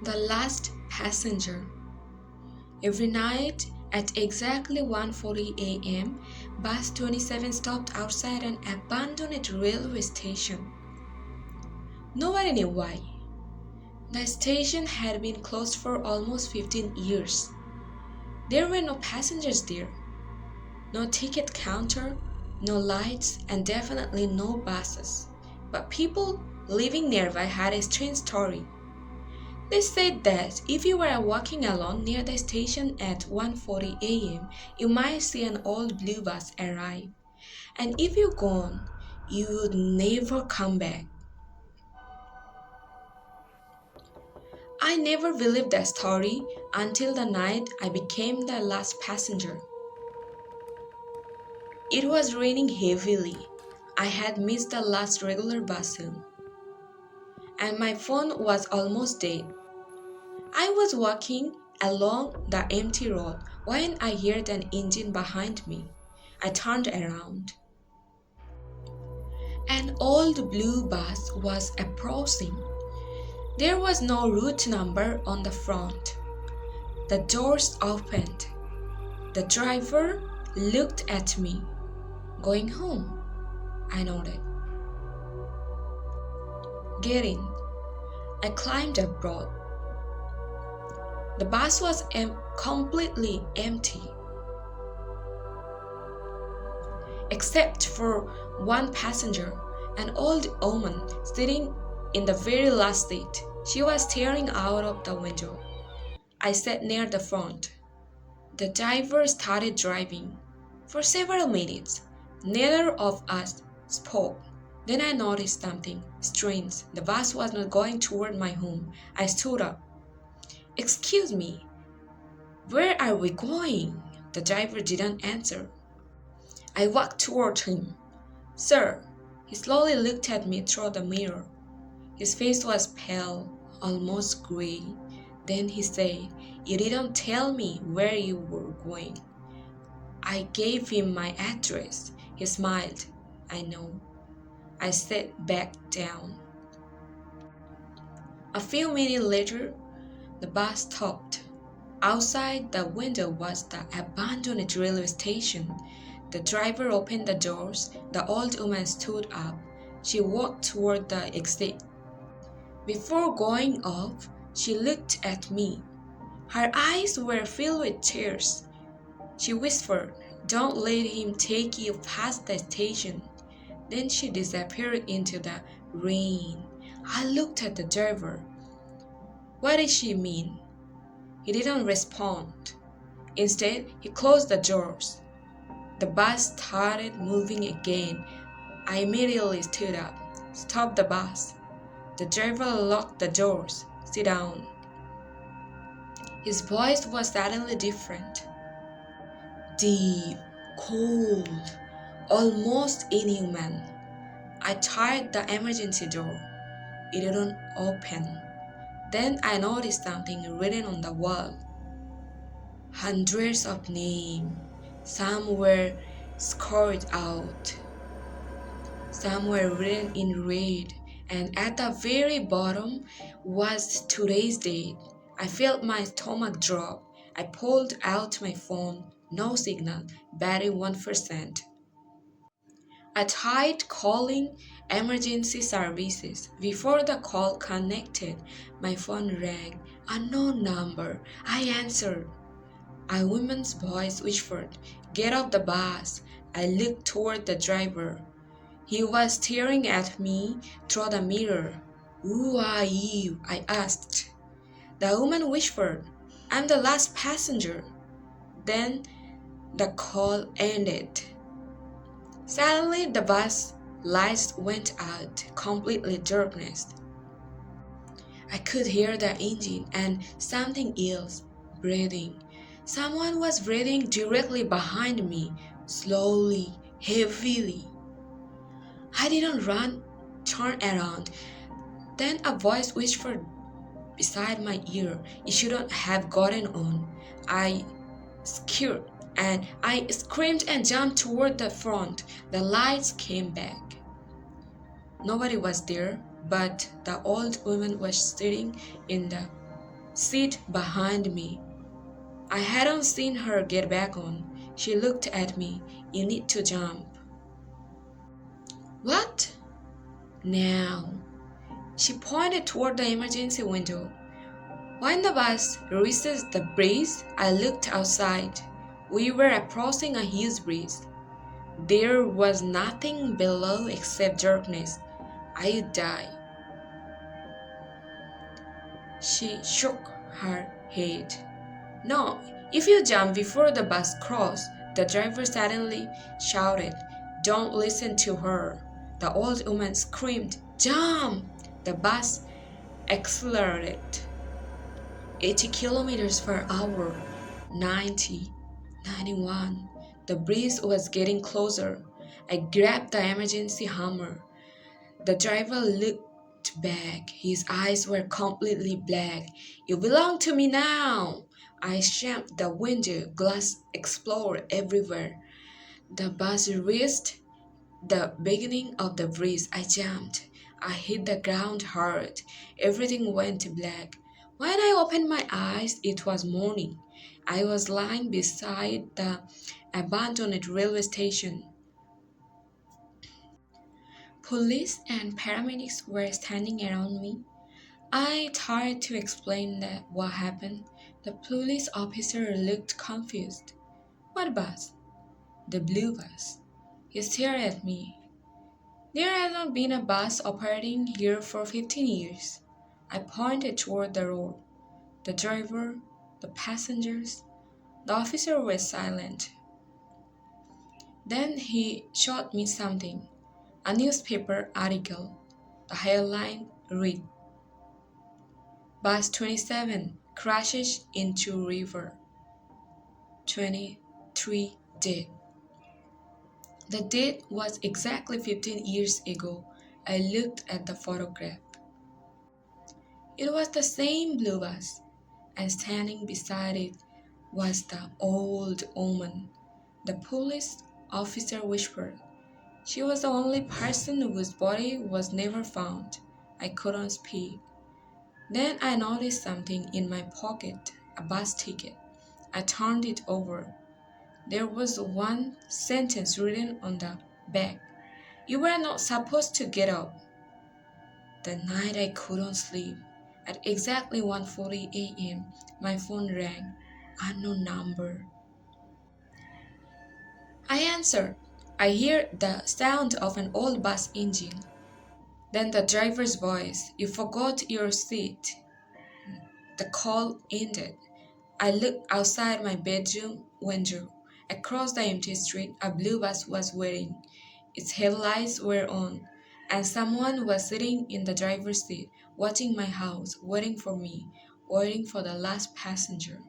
The last passenger. Every night at exactly 1:40 a.m., bus 27 stopped outside an abandoned railway station. Nobody knew why. The station had been closed for almost 15 years. There were no passengers there, no ticket counter, no lights, and definitely no buses. But people living nearby had a strange story. They said that if you were walking alone near the station at 1:40 a.m., you might see an old blue bus arrive, and if you're gone, you would never come back. I never believed that story until the night I became the last passenger. It was raining heavily. I had missed the last regular bus home, and my phone was almost dead. I was walking along the empty road when I heard an engine behind me. I turned around. An old blue bus was approaching. There was no route number on the front. The doors opened. The driver looked at me. Going home? I nodded. Get in. I climbed aboard. The bus was completely empty, except for one passenger, an old woman sitting in the very last seat. She was staring out of the window. I sat near the front. The driver started driving. For several minutes, neither of us spoke. Then I noticed something strange. The bus was not going toward my home. I stood up. Excuse me, where are we going? The driver didn't answer. I walked toward him. Sir, he slowly looked at me through the mirror. His face was pale, almost gray. Then he said, You didn't tell me where you were going. I gave him my address. He smiled. I know. I sat back down. A few minutes later, the bus stopped. Outside the window was the abandoned railway station. The driver opened the doors. The old woman stood up. She walked toward the exit. Before going off, she looked at me. Her eyes were filled with tears. She whispered, Don't let him take you past the station. Then she disappeared into the rain. I looked at the driver. What did she mean? He didn't respond. Instead, he closed the doors. The bus started moving again. I immediately stood up, stopped the bus. The driver locked the doors. Sit down. His voice was suddenly different. Deep, cold, almost inhuman. I tried the emergency door. It didn't open. Then I noticed something written on the wall. Hundreds of names. Some were scored out. Some were written in red. And at the very bottom was today's date. I felt my stomach drop. I pulled out my phone. No signal. Battery 1%. I tried calling emergency services. Before the call connected, my phone rang. Unknown number. I answered. A woman's voice whispered, Get off the bus. I looked toward the driver. He was staring at me through the mirror. Who are you? I asked. The woman whispered, I'm the last passenger. Then the call ended. Suddenly the bus lights went out, completely darkness. I could hear the engine and something else breathing. Someone was breathing directly behind me, slowly, heavily. I didn't run, turn around. Then a voice whispered beside my ear, You shouldn't have gotten on. I scared and I screamed and jumped toward the front. The lights came back. Nobody was there, but the old woman was sitting in the seat behind me. I hadn't seen her get back on. She looked at me. You need to jump. What? Now. She pointed toward the emergency window. When the bus reaches the bridge, I looked outside. We were approaching a huge bridge. There was nothing below except darkness. I would die. She shook her head. No, if you jump before the bus crosses, the driver suddenly shouted. Don't listen to her. The old woman screamed, Jump! The bus accelerated. 80 kilometers per hour, 90, 91. The breeze was getting closer. I grabbed the emergency hammer. The driver looked back. His eyes were completely black. You belong to me now. I slammed the window. Glass exploded everywhere. The bus reached the beginning of the breeze. I jumped. I hit the ground hard. Everything went black. When I opened my eyes, it was morning. I was lying beside the abandoned railway station. Police and paramedics were standing around me. I tried to explain what happened. The police officer looked confused. What bus? The blue bus. He stared at me. There hasn't been a bus operating here for 15 years. I pointed toward the road. The driver, the passengers, the officer were silent. Then he showed me something, a newspaper article. The headline read, Bus 27 crashes into river. 23 dead. The date was exactly 15 years ago. I looked at the photograph. It was the same blue bus, and standing beside it was the old woman. The police officer whispered. She was the only person whose body was never found. I couldn't speak. Then I noticed something in my pocket, a bus ticket. I turned it over. There was one sentence written on the back. You were not supposed to get up. The night I couldn't sleep. At exactly 1:40 a.m., my phone rang. Unknown number. I answered. I hear the sound of an old bus engine. Then the driver's voice. You forgot your seat. The call ended. I looked outside my bedroom window. Across the empty street, a blue bus was waiting. Its headlights were on, and someone was sitting in the driver's seat, watching my house, waiting for me, waiting for the last passenger.